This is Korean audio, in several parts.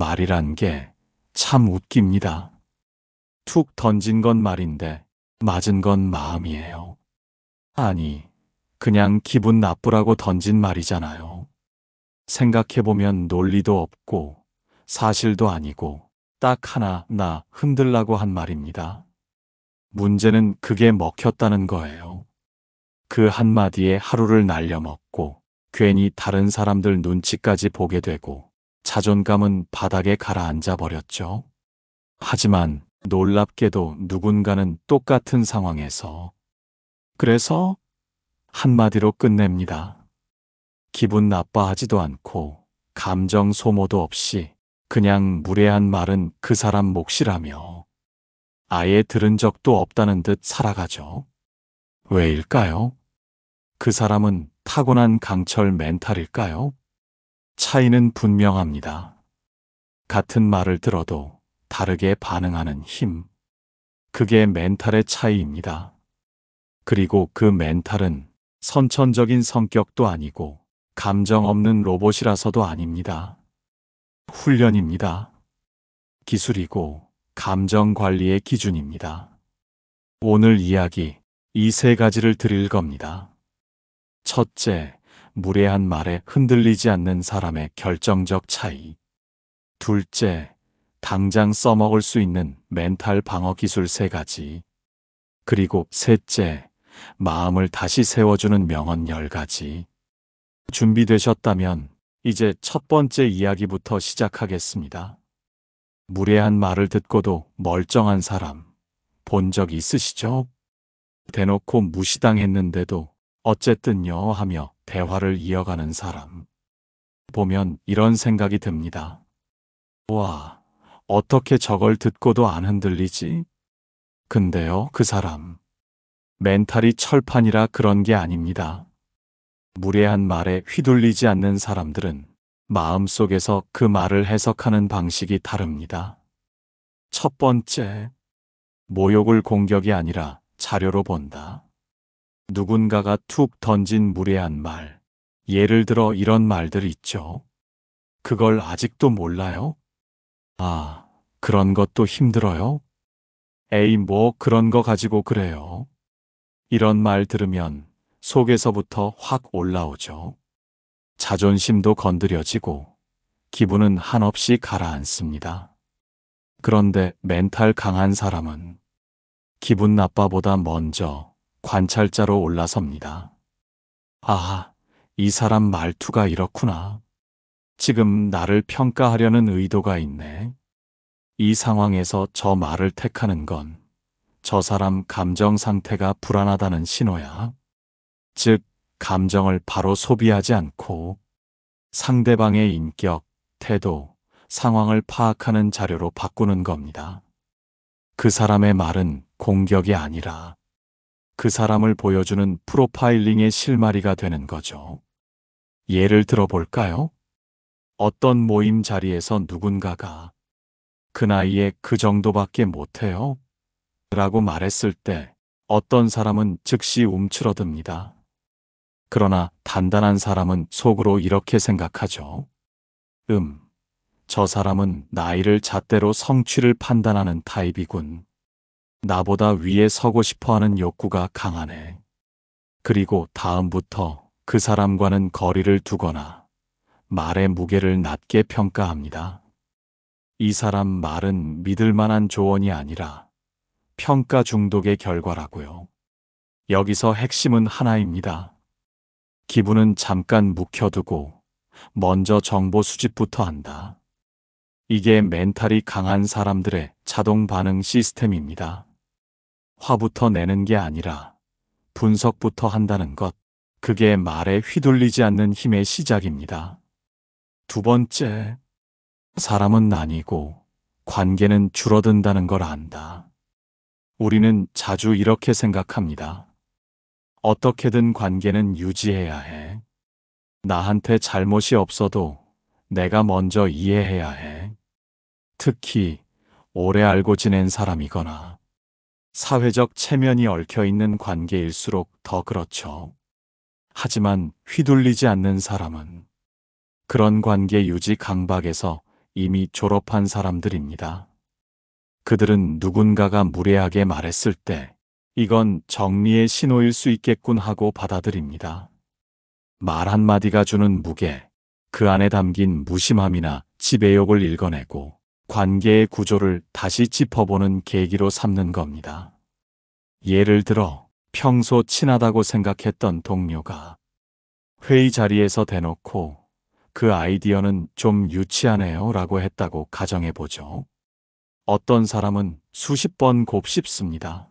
말이란 게 참 웃깁니다. 툭 던진 건 말인데 맞은 건 마음이에요. 아니, 그냥 기분 나쁘라고 던진 말이잖아요. 생각해보면 논리도 없고 사실도 아니고 딱 하나 나 흔들라고 한 말입니다. 문제는 그게 먹혔다는 거예요. 그 한마디에 하루를 날려먹고 괜히 다른 사람들 눈치까지 보게 되고 자존감은 바닥에 가라앉아 버렸죠. 하지만 놀랍게도 누군가는 똑같은 상황에서 그래서 한마디로 끝냅니다. 기분 나빠하지도 않고 감정 소모도 없이 그냥 무례한 말은 그 사람 몫이라며 아예 들은 적도 없다는 듯 살아가죠. 왜일까요? 그 사람은 타고난 강철 멘탈일까요? 차이는 분명합니다. 같은 말을 들어도 다르게 반응하는 힘. 그게 멘탈의 차이입니다. 그리고 그 멘탈은 선천적인 성격도 아니고 감정 없는 로봇이라서도 아닙니다. 훈련입니다. 기술이고 감정 관리의 기준입니다. 오늘 이야기 이 세 가지를 드릴 겁니다. 첫째, 무례한 말에 흔들리지 않는 사람의 결정적 차이. 둘째, 당장 써먹을 수 있는 멘탈 방어 기술 세 가지. 그리고 셋째, 마음을 다시 세워주는 명언 10가지. 준비되셨다면 이제 첫 번째 이야기부터 시작하겠습니다. 무례한 말을 듣고도 멀쩡한 사람 본 적 있으시죠? 대놓고 무시당했는데도 어쨌든요 하며 대화를 이어가는 사람. 보면 이런 생각이 듭니다. 와, 어떻게 저걸 듣고도 안 흔들리지? 근데요, 그 사람. 멘탈이 철판이라 그런 게 아닙니다. 무례한 말에 휘둘리지 않는 사람들은 마음속에서 그 말을 해석하는 방식이 다릅니다. 첫 번째, 모욕을 공격이 아니라 자료로 본다. 누군가가 툭 던진 무례한 말, 예를 들어 이런 말들 있죠. 그걸 아직도 몰라요? 아, 그런 것도 힘들어요? 에이, 뭐 그런 거 가지고 그래요. 이런 말 들으면 속에서부터 확 올라오죠. 자존심도 건드려지고 기분은 한없이 가라앉습니다. 그런데 멘탈 강한 사람은 기분 나빠보다 먼저 관찰자로 올라섭니다. 아, 이 사람 말투가 이렇구나. 지금 나를 평가하려는 의도가 있네. 이 상황에서 저 말을 택하는 건 저 사람 감정 상태가 불안하다는 신호야. 즉, 감정을 바로 소비하지 않고 상대방의 인격, 태도, 상황을 파악하는 자료로 바꾸는 겁니다. 그 사람의 말은 공격이 아니라 그 사람을 보여주는 프로파일링의 실마리가 되는 거죠. 예를 들어볼까요? 어떤 모임 자리에서 누군가가 그 나이에 그 정도밖에 못해요? 라고 말했을 때 어떤 사람은 즉시 움츠러듭니다. 그러나 단단한 사람은 속으로 이렇게 생각하죠. 저 사람은 나이를 잣대로 성취를 판단하는 타입이군. 나보다 위에 서고 싶어하는 욕구가 강하네. 그리고 다음부터 그 사람과는 거리를 두거나 말의 무게를 낮게 평가합니다. 이 사람 말은 믿을 만한 조언이 아니라 평가 중독의 결과라고요. 여기서 핵심은 하나입니다. 기분은 잠깐 묵혀두고 먼저 정보 수집부터 한다. 이게 멘탈이 강한 사람들의 자동 반응 시스템입니다. 화부터 내는 게 아니라 분석부터 한다는 것. 그게 말에 휘둘리지 않는 힘의 시작입니다. 두 번째, 사람은 나뉘고 관계는 줄어든다는 걸 안다. 우리는 자주 이렇게 생각합니다. 어떻게든 관계는 유지해야 해. 나한테 잘못이 없어도 내가 먼저 이해해야 해. 특히 오래 알고 지낸 사람이거나 사회적 체면이 얽혀있는 관계일수록 더 그렇죠. 하지만 휘둘리지 않는 사람은 그런 관계 유지 강박에서 이미 졸업한 사람들입니다. 그들은 누군가가 무례하게 말했을 때 이건 정리의 신호일 수 있겠군 하고 받아들입니다. 말 한마디가 주는 무게, 그 안에 담긴 무심함이나 지배욕을 읽어내고 관계의 구조를 다시 짚어보는 계기로 삼는 겁니다. 예를 들어 평소 친하다고 생각했던 동료가 회의 자리에서 대놓고 그 아이디어는 좀 유치하네요 라고 했다고 가정해보죠. 어떤 사람은 수십 번 곱씹습니다.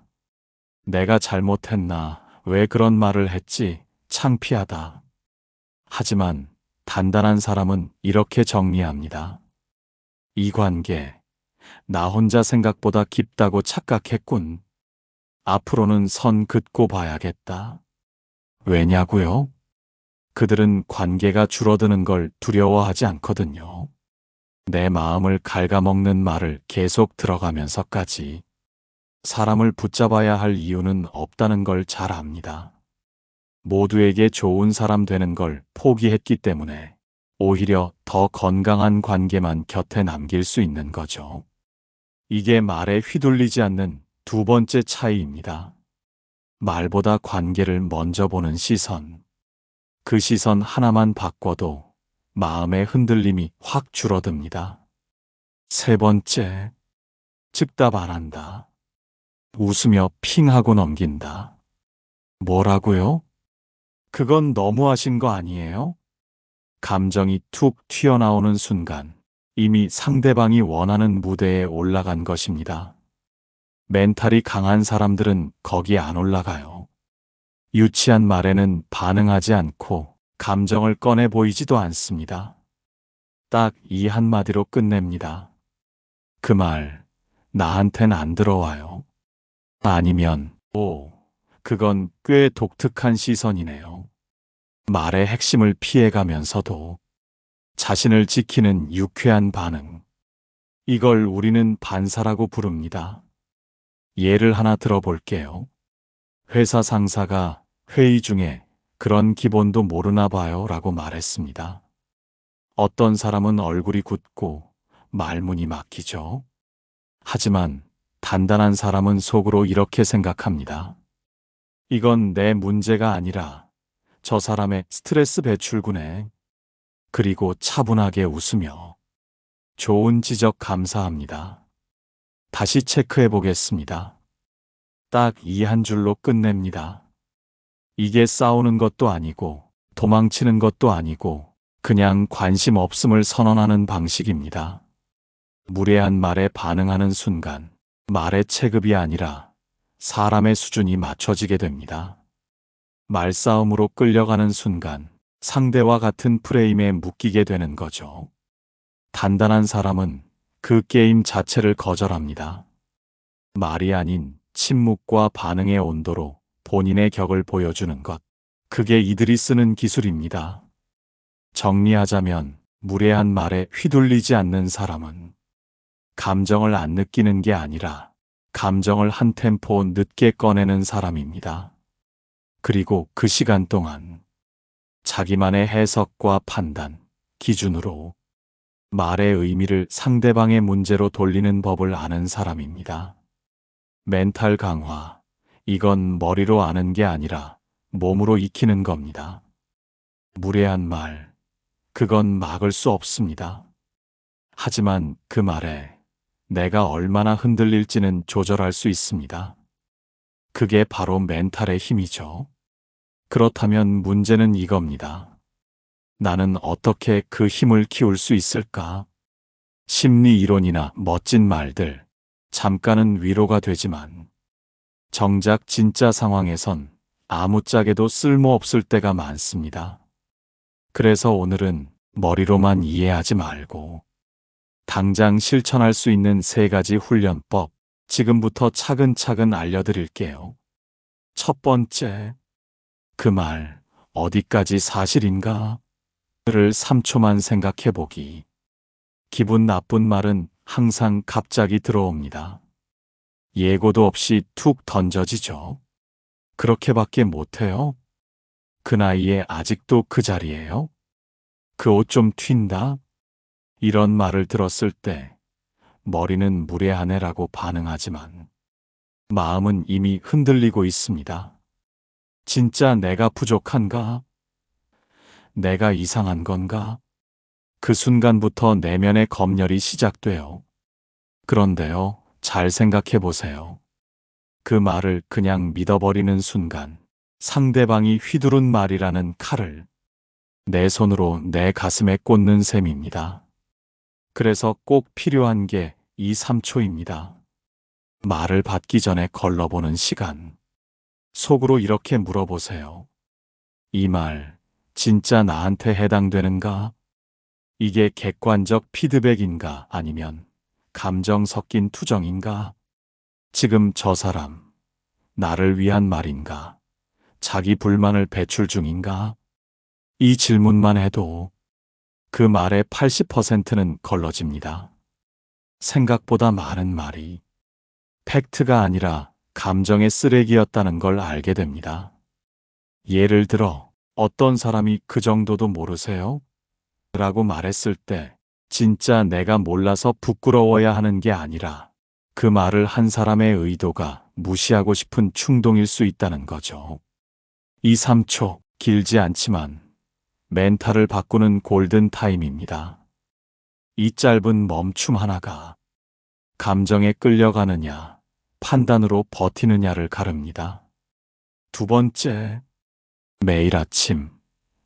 내가 잘못했나? 왜 그런 말을 했지? 창피하다. 하지만 단단한 사람은 이렇게 정리합니다. 이 관계, 나 혼자 생각보다 깊다고 착각했군. 앞으로는 선 긋고 봐야겠다. 왜냐고요? 그들은 관계가 줄어드는 걸 두려워하지 않거든요. 내 마음을 갉아먹는 말을 계속 들어가면서까지 사람을 붙잡아야 할 이유는 없다는 걸 잘 압니다. 모두에게 좋은 사람 되는 걸 포기했기 때문에 오히려 더 건강한 관계만 곁에 남길 수 있는 거죠. 이게 말에 휘둘리지 않는 두 번째 차이입니다. 말보다 관계를 먼저 보는 시선. 그 시선 하나만 바꿔도 마음의 흔들림이 확 줄어듭니다. 세 번째, 즉답 안 한다. 웃으며 핑하고 넘긴다. 뭐라고요? 그건 너무하신 거 아니에요? 감정이 툭 튀어나오는 순간 이미 상대방이 원하는 무대에 올라간 것입니다. 멘탈이 강한 사람들은 거기 안 올라가요. 유치한 말에는 반응하지 않고 감정을 꺼내 보이지도 않습니다. 딱 이 한마디로 끝냅니다. 그 말, 나한텐 안 들어와요. 아니면, 오, 그건 꽤 독특한 시선이네요. 말의 핵심을 피해가면서도 자신을 지키는 유쾌한 반응. 이걸 우리는 반사라고 부릅니다. 예를 하나 들어볼게요. 회사 상사가 회의 중에 그런 기본도 모르나 봐요 라고 말했습니다. 어떤 사람은 얼굴이 굳고 말문이 막히죠. 하지만 단단한 사람은 속으로 이렇게 생각합니다. 이건 내 문제가 아니라 저 사람의 스트레스 배출구네. 그리고 차분하게 웃으며 좋은 지적 감사합니다. 다시 체크해 보겠습니다. 딱 이 한 줄로 끝냅니다. 이게 싸우는 것도 아니고 도망치는 것도 아니고 그냥 관심 없음을 선언하는 방식입니다. 무례한 말에 반응하는 순간 말의 체급이 아니라 사람의 수준이 맞춰지게 됩니다. 말싸움으로 끌려가는 순간 상대와 같은 프레임에 묶이게 되는 거죠. 단단한 사람은 그 게임 자체를 거절합니다. 말이 아닌 침묵과 반응의 온도로 본인의 격을 보여주는 것. 그게 이들이 쓰는 기술입니다. 정리하자면 무례한 말에 휘둘리지 않는 사람은 감정을 안 느끼는 게 아니라 감정을 한 템포 늦게 꺼내는 사람입니다. 그리고 그 시간 동안 자기만의 해석과 판단, 기준으로 말의 의미를 상대방의 문제로 돌리는 법을 아는 사람입니다. 멘탈 강화, 이건 머리로 아는 게 아니라 몸으로 익히는 겁니다. 무례한 말, 그건 막을 수 없습니다. 하지만 그 말에 내가 얼마나 흔들릴지는 조절할 수 있습니다. 그게 바로 멘탈의 힘이죠. 그렇다면 문제는 이겁니다. 나는 어떻게 그 힘을 키울 수 있을까? 심리 이론이나 멋진 말들, 잠깐은 위로가 되지만 정작 진짜 상황에선 아무짝에도 쓸모없을 때가 많습니다. 그래서 오늘은 머리로만 이해하지 말고 당장 실천할 수 있는 3가지 훈련법 지금부터 차근차근 알려드릴게요. 첫 번째, 그 말 어디까지 사실인가? 를 3초만 생각해보기. 기분 나쁜 말은 항상 갑자기 들어옵니다. 예고도 없이 툭 던져지죠. 그렇게밖에 못해요? 그 나이에 아직도 그 자리예요? 그 옷 좀 튄다? 이런 말을 들었을 때 머리는 무례하네라고 반응하지만 마음은 이미 흔들리고 있습니다. 진짜 내가 부족한가? 내가 이상한 건가? 그 순간부터 내면의 검열이 시작돼요. 그런데요, 잘 생각해 보세요. 그 말을 그냥 믿어버리는 순간 상대방이 휘두른 말이라는 칼을 내 손으로 내 가슴에 꽂는 셈입니다. 그래서 꼭 필요한 게 이 3초입니다. 말을 받기 전에 걸러보는 시간. 속으로 이렇게 물어보세요. 이 말 진짜 나한테 해당되는가? 이게 객관적 피드백인가 아니면 감정 섞인 투정인가? 지금 저 사람 나를 위한 말인가? 자기 불만을 배출 중인가? 이 질문만 해도 그 말의 80%는 걸러집니다. 생각보다 많은 말이 팩트가 아니라 감정의 쓰레기였다는 걸 알게 됩니다. 예를 들어 어떤 사람이 그 정도도 모르세요? 라고 말했을 때 진짜 내가 몰라서 부끄러워야 하는 게 아니라 그 말을 한 사람의 의도가 무시하고 싶은 충동일 수 있다는 거죠. 이 3초 길지 않지만 멘탈을 바꾸는 골든 타임입니다. 이 짧은 멈춤 하나가 감정에 끌려가느냐, 판단으로 버티느냐를 가릅니다. 두 번째, 매일 아침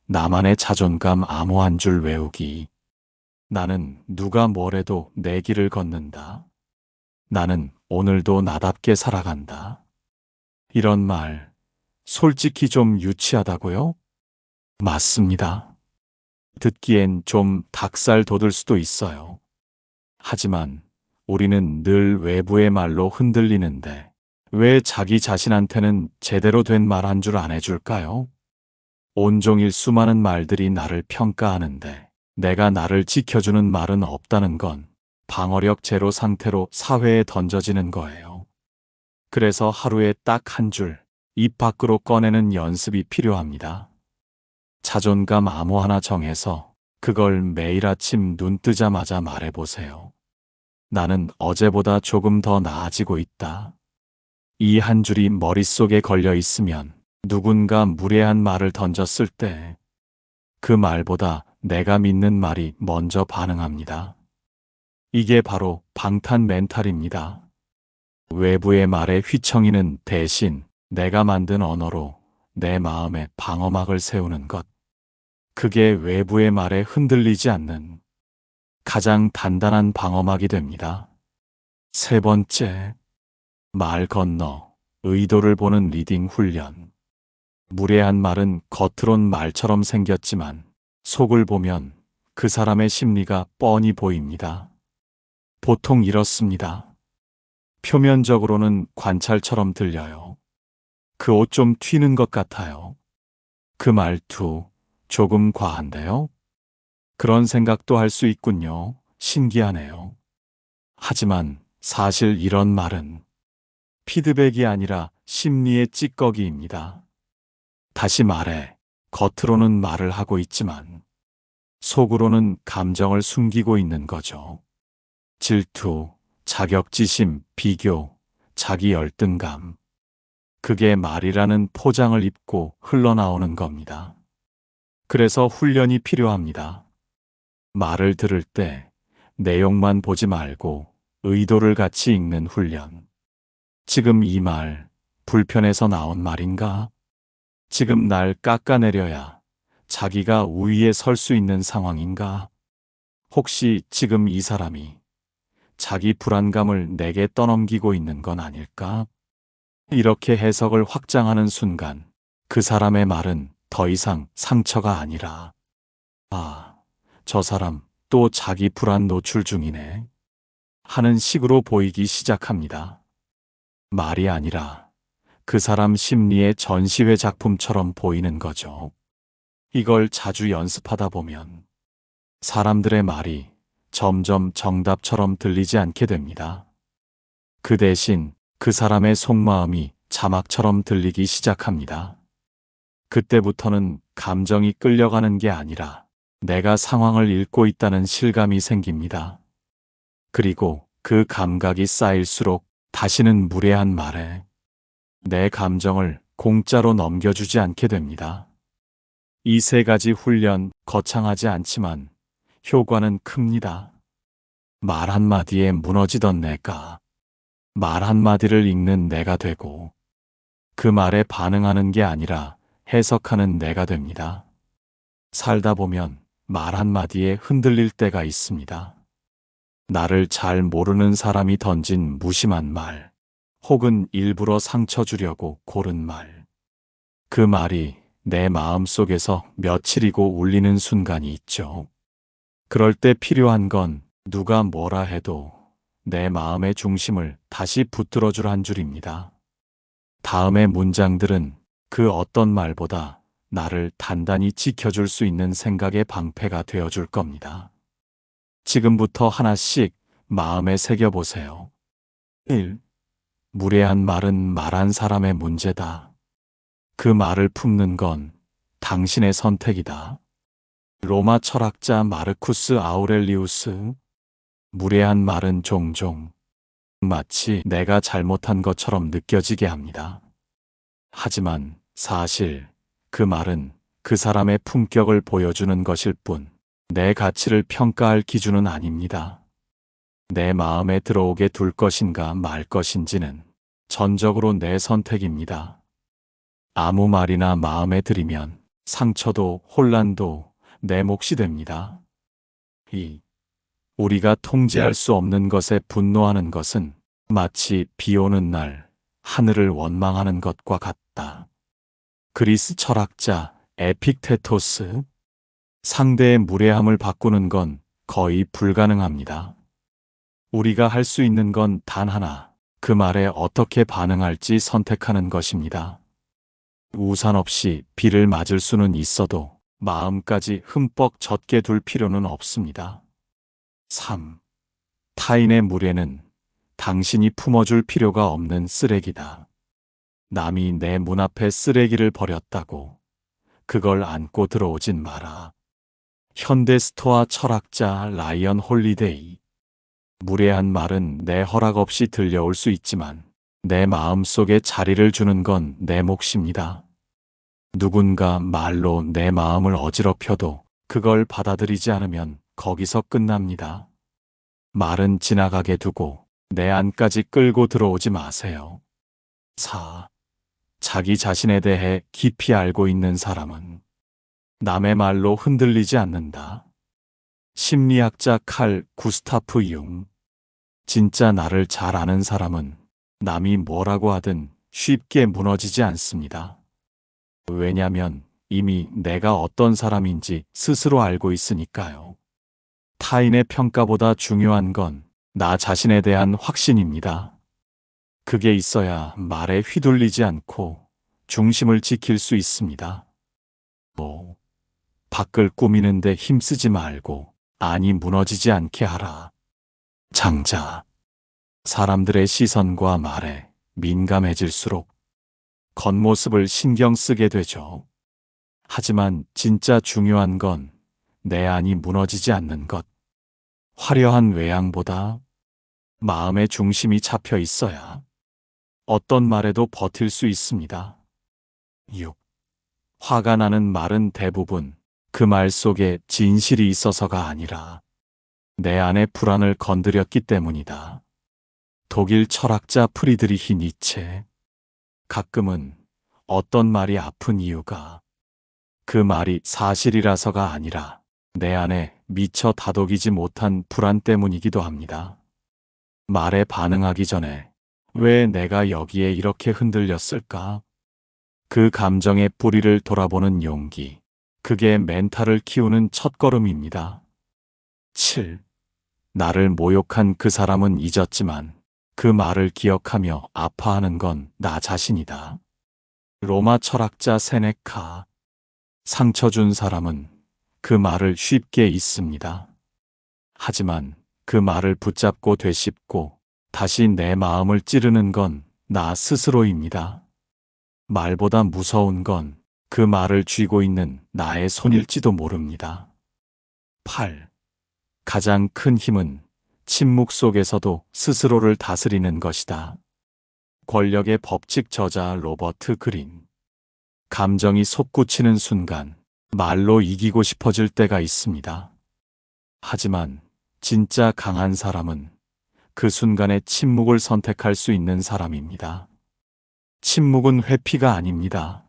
나만의 자존감 암호 한 줄 외우기. 나는 누가 뭐래도 내 길을 걷는다. 나는 오늘도 나답게 살아간다. 이런 말, 솔직히 좀 유치하다고요? 맞습니다. 듣기엔 좀 닭살 돋을 수도 있어요. 하지만 우리는 늘 외부의 말로 흔들리는데 왜 자기 자신한테는 제대로 된 말 한 줄 안 해줄까요? 온종일 수많은 말들이 나를 평가하는데 내가 나를 지켜주는 말은 없다는 건 방어력 제로 상태로 사회에 던져지는 거예요. 그래서 하루에 딱 한 줄 입 밖으로 꺼내는 연습이 필요합니다. 자존감 암호 하나 정해서 그걸 매일 아침 눈 뜨자마자 말해보세요. 나는 어제보다 조금 더 나아지고 있다. 이 한 줄이 머릿속에 걸려 있으면 누군가 무례한 말을 던졌을 때 그 말보다 내가 믿는 말이 먼저 반응합니다. 이게 바로 방탄 멘탈입니다. 외부의 말에 휘청이는 대신 내가 만든 언어로 내 마음에 방어막을 세우는 것. 그게 외부의 말에 흔들리지 않는 가장 단단한 방어막이 됩니다. 세 번째, 말 건너 의도를 보는 리딩 훈련. 무례한 말은 겉으론 말처럼 생겼지만 속을 보면 그 사람의 심리가 뻔히 보입니다. 보통 이렇습니다. 표면적으로는 관찰처럼 들려요. 그 옷 좀 튀는 것 같아요. 그 말투 조금 과한데요? 그런 생각도 할 수 있군요. 신기하네요. 하지만 사실 이런 말은 피드백이 아니라 심리의 찌꺼기입니다. 다시 말해, 겉으로는 말을 하고 있지만 속으로는 감정을 숨기고 있는 거죠. 질투, 자격지심, 비교, 자기 열등감. 그게 말이라는 포장을 입고 흘러나오는 겁니다. 그래서 훈련이 필요합니다. 말을 들을 때 내용만 보지 말고 의도를 같이 읽는 훈련. 지금 이 말 불편해서 나온 말인가? 지금 날 깎아내려야 자기가 우위에 설 수 있는 상황인가? 혹시 지금 이 사람이 자기 불안감을 내게 떠넘기고 있는 건 아닐까? 이렇게 해석을 확장하는 순간 그 사람의 말은 더 이상 상처가 아니라 아, 저 사람 또 자기 불안 노출 중이네 하는 식으로 보이기 시작합니다. 말이 아니라 그 사람 심리의 전시회 작품처럼 보이는 거죠. 이걸 자주 연습하다 보면 사람들의 말이 점점 정답처럼 들리지 않게 됩니다. 그 대신 그 사람의 속마음이 자막처럼 들리기 시작합니다. 그때부터는 감정이 끌려가는 게 아니라 내가 상황을 읽고 있다는 실감이 생깁니다. 그리고 그 감각이 쌓일수록 다시는 무례한 말에 내 감정을 공짜로 넘겨주지 않게 됩니다. 이 세 가지 훈련 거창하지 않지만 효과는 큽니다. 말 한마디에 무너지던 내가 말 한마디를 읽는 내가 되고 그 말에 반응하는 게 아니라 해석하는 내가 됩니다. 살다 보면 말 한마디에 흔들릴 때가 있습니다. 나를 잘 모르는 사람이 던진 무심한 말, 혹은 일부러 상처 주려고 고른 말. 그 말이 내 마음 속에서 며칠이고 울리는 순간이 있죠. 그럴 때 필요한 건 누가 뭐라 해도 내 마음의 중심을 다시 붙들어줄 한 줄입니다. 다음의 문장들은 그 어떤 말보다 나를 단단히 지켜줄 수 있는 생각의 방패가 되어줄 겁니다. 지금부터 하나씩 마음에 새겨보세요. 1. 무례한 말은 말한 사람의 문제다. 그 말을 품는 건 당신의 선택이다. 로마 철학자 마르쿠스 아우렐리우스. 무례한 말은 종종 마치 내가 잘못한 것처럼 느껴지게 합니다. 하지만 사실 그 말은 그 사람의 품격을 보여주는 것일 뿐, 내 가치를 평가할 기준은 아닙니다. 내 마음에 들어오게 둘 것인가 말 것인지는 전적으로 내 선택입니다. 아무 말이나 마음에 들이면 상처도 혼란도 내 몫이 됩니다. 2. 우리가 통제할 수 없는 것에 분노하는 것은 마치 비 오는 날 하늘을 원망하는 것과 같다. 그리스 철학자 에픽테토스. 상대의 무례함을 바꾸는 건 거의 불가능합니다. 우리가 할 수 있는 건 단 하나, 그 말에 어떻게 반응할지 선택하는 것입니다. 우산 없이 비를 맞을 수는 있어도 마음까지 흠뻑 젖게 둘 필요는 없습니다. 3. 타인의 무례는 당신이 품어줄 필요가 없는 쓰레기다. 남이 내 문 앞에 쓰레기를 버렸다고 그걸 안고 들어오진 마라. 현대 스토아 철학자 라이언 홀리데이. 무례한 말은 내 허락 없이 들려올 수 있지만 내 마음속에 자리를 주는 건 내 몫입니다. 누군가 말로 내 마음을 어지럽혀도 그걸 받아들이지 않으면 거기서 끝납니다. 말은 지나가게 두고 내 안까지 끌고 들어오지 마세요. 4. 자기 자신에 대해 깊이 알고 있는 사람은 남의 말로 흔들리지 않는다. 심리학자 칼 구스타프 융. 진짜 나를 잘 아는 사람은 남이 뭐라고 하든 쉽게 무너지지 않습니다. 왜냐면 이미 내가 어떤 사람인지 스스로 알고 있으니까요. 타인의 평가보다 중요한 건 나 자신에 대한 확신입니다. 그게 있어야 말에 휘둘리지 않고 중심을 지킬 수 있습니다. 밖을 꾸미는데 힘쓰지 말고 안이 무너지지 않게 하라. 장자. 사람들의 시선과 말에 민감해질수록 겉모습을 신경 쓰게 되죠. 하지만 진짜 중요한 건 내 안이 무너지지 않는 것. 화려한 외양보다 마음의 중심이 잡혀 있어야 어떤 말에도 버틸 수 있습니다. 6. 화가 나는 말은 대부분 그 말 속에 진실이 있어서가 아니라 내 안의 불안을 건드렸기 때문이다. 독일 철학자 프리드리히 니체. 가끔은 어떤 말이 아픈 이유가 그 말이 사실이라서가 아니라 내 안에 미처 다독이지 못한 불안 때문이기도 합니다. 말에 반응하기 전에 왜 내가 여기에 이렇게 흔들렸을까? 그 감정의 뿌리를 돌아보는 용기. 그게 멘탈을 키우는 첫걸음입니다. 7. 나를 모욕한 그 사람은 잊었지만 그 말을 기억하며 아파하는 건 나 자신이다. 로마 철학자 세네카. 상처 준 사람은 그 말을 쉽게 잊습니다. 하지만 그 말을 붙잡고 되씹고 다시 내 마음을 찌르는 건 나 스스로입니다. 말보다 무서운 건 그 말을 쥐고 있는 나의 손일지도 모릅니다. 8. 가장 큰 힘은 침묵 속에서도 스스로를 다스리는 것이다. 권력의 법칙 저자 로버트 그린. 감정이 솟구치는 순간 말로 이기고 싶어질 때가 있습니다. 하지만 진짜 강한 사람은 그 순간에 침묵을 선택할 수 있는 사람입니다. 침묵은 회피가 아닙니다.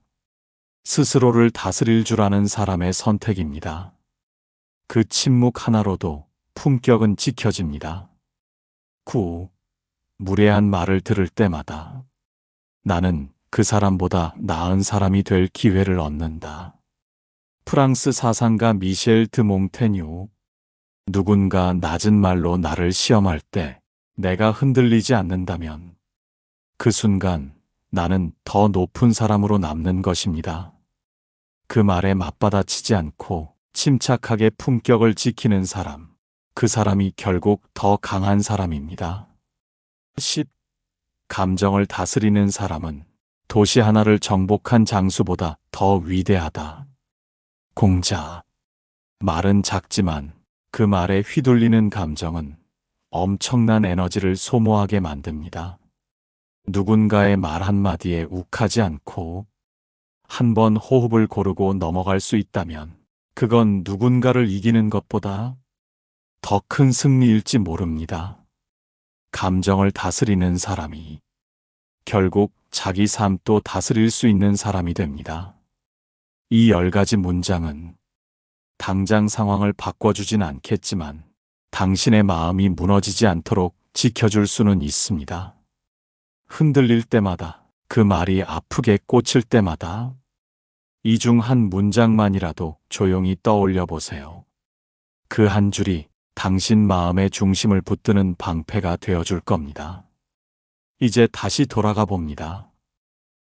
스스로를 다스릴 줄 아는 사람의 선택입니다. 그 침묵 하나로도 품격은 지켜집니다. 9. 무례한 말을 들을 때마다 나는 그 사람보다 나은 사람이 될 기회를 얻는다. 프랑스 사상가 미셸 드 몽테뉴. 누군가 낮은 말로 나를 시험할 때 내가 흔들리지 않는다면 그 순간 나는 더 높은 사람으로 남는 것입니다. 그 말에 맞받아치지 않고 침착하게 품격을 지키는 사람, 그 사람이 결국 더 강한 사람입니다. 10. 감정을 다스리는 사람은 도시 하나를 정복한 장수보다 더 위대하다. 공자. 말은 작지만 그 말에 휘둘리는 감정은 엄청난 에너지를 소모하게 만듭니다. 누군가의 말 한마디에 욱하지 않고 한 번 호흡을 고르고 넘어갈 수 있다면 그건 누군가를 이기는 것보다 더 큰 승리일지 모릅니다. 감정을 다스리는 사람이 결국 자기 삶도 다스릴 수 있는 사람이 됩니다. 이 10가지 문장은 당장 상황을 바꿔주진 않겠지만 당신의 마음이 무너지지 않도록 지켜줄 수는 있습니다. 흔들릴 때마다, 그 말이 아프게 꽂힐 때마다 이 중 한 문장만이라도 조용히 떠올려 보세요. 그 한 줄이 당신 마음의 중심을 붙드는 방패가 되어줄 겁니다. 이제 다시 돌아가 봅니다.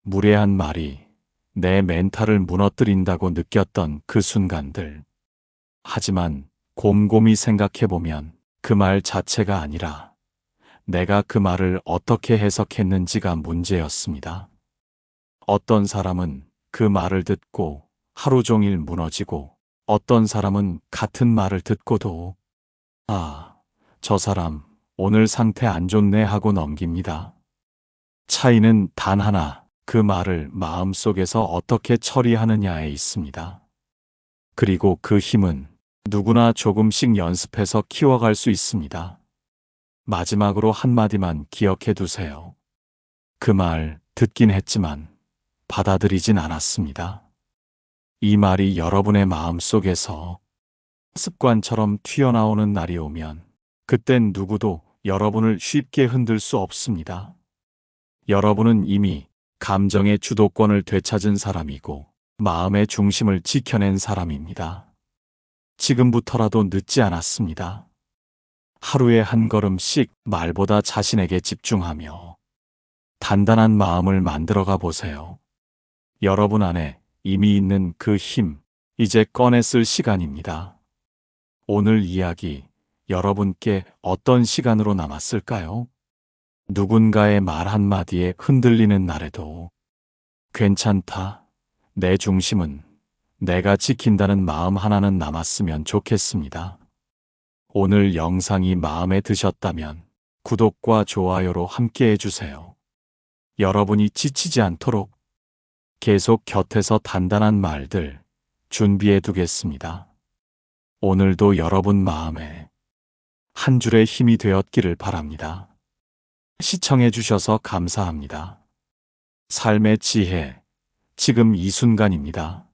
무례한 말이 내 멘탈을 무너뜨린다고 느꼈던 그 순간들. 하지만 곰곰이 생각해보면 그 말 자체가 아니라 내가 그 말을 어떻게 해석했는지가 문제였습니다. 어떤 사람은 그 말을 듣고 하루 종일 무너지고 어떤 사람은 같은 말을 듣고도 저 사람 오늘 상태 안 좋네 하고 넘깁니다. 차이는 단 하나, 그 말을 마음속에서 어떻게 처리하느냐에 있습니다. 그리고 그 힘은 누구나 조금씩 연습해서 키워갈 수 있습니다. 마지막으로 한마디만 기억해 두세요. 그 말 듣긴 했지만 받아들이진 않았습니다. 이 말이 여러분의 마음속에서 습관처럼 튀어나오는 날이 오면 그땐 누구도 여러분을 쉽게 흔들 수 없습니다. 여러분은 이미 감정의 주도권을 되찾은 사람이고 마음의 중심을 지켜낸 사람입니다. 지금부터라도 늦지 않았습니다. 하루에 한 걸음씩 말보다 자신에게 집중하며 단단한 마음을 만들어가 보세요. 여러분 안에 이미 있는 그 힘, 이제 꺼내 쓸 시간입니다. 오늘 이야기, 여러분께 어떤 시간으로 남았을까요? 누군가의 말 한마디에 흔들리는 날에도 괜찮다. 내 중심은 내가 지킨다는 마음 하나는 남았으면 좋겠습니다. 오늘 영상이 마음에 드셨다면 구독과 좋아요로 함께 해주세요. 여러분이 지치지 않도록 계속 곁에서 단단한 말들 준비해 두겠습니다. 오늘도 여러분 마음에 한 줄의 힘이 되었기를 바랍니다. 시청해 주셔서 감사합니다. 삶의 지혜, 지금 이 순간입니다.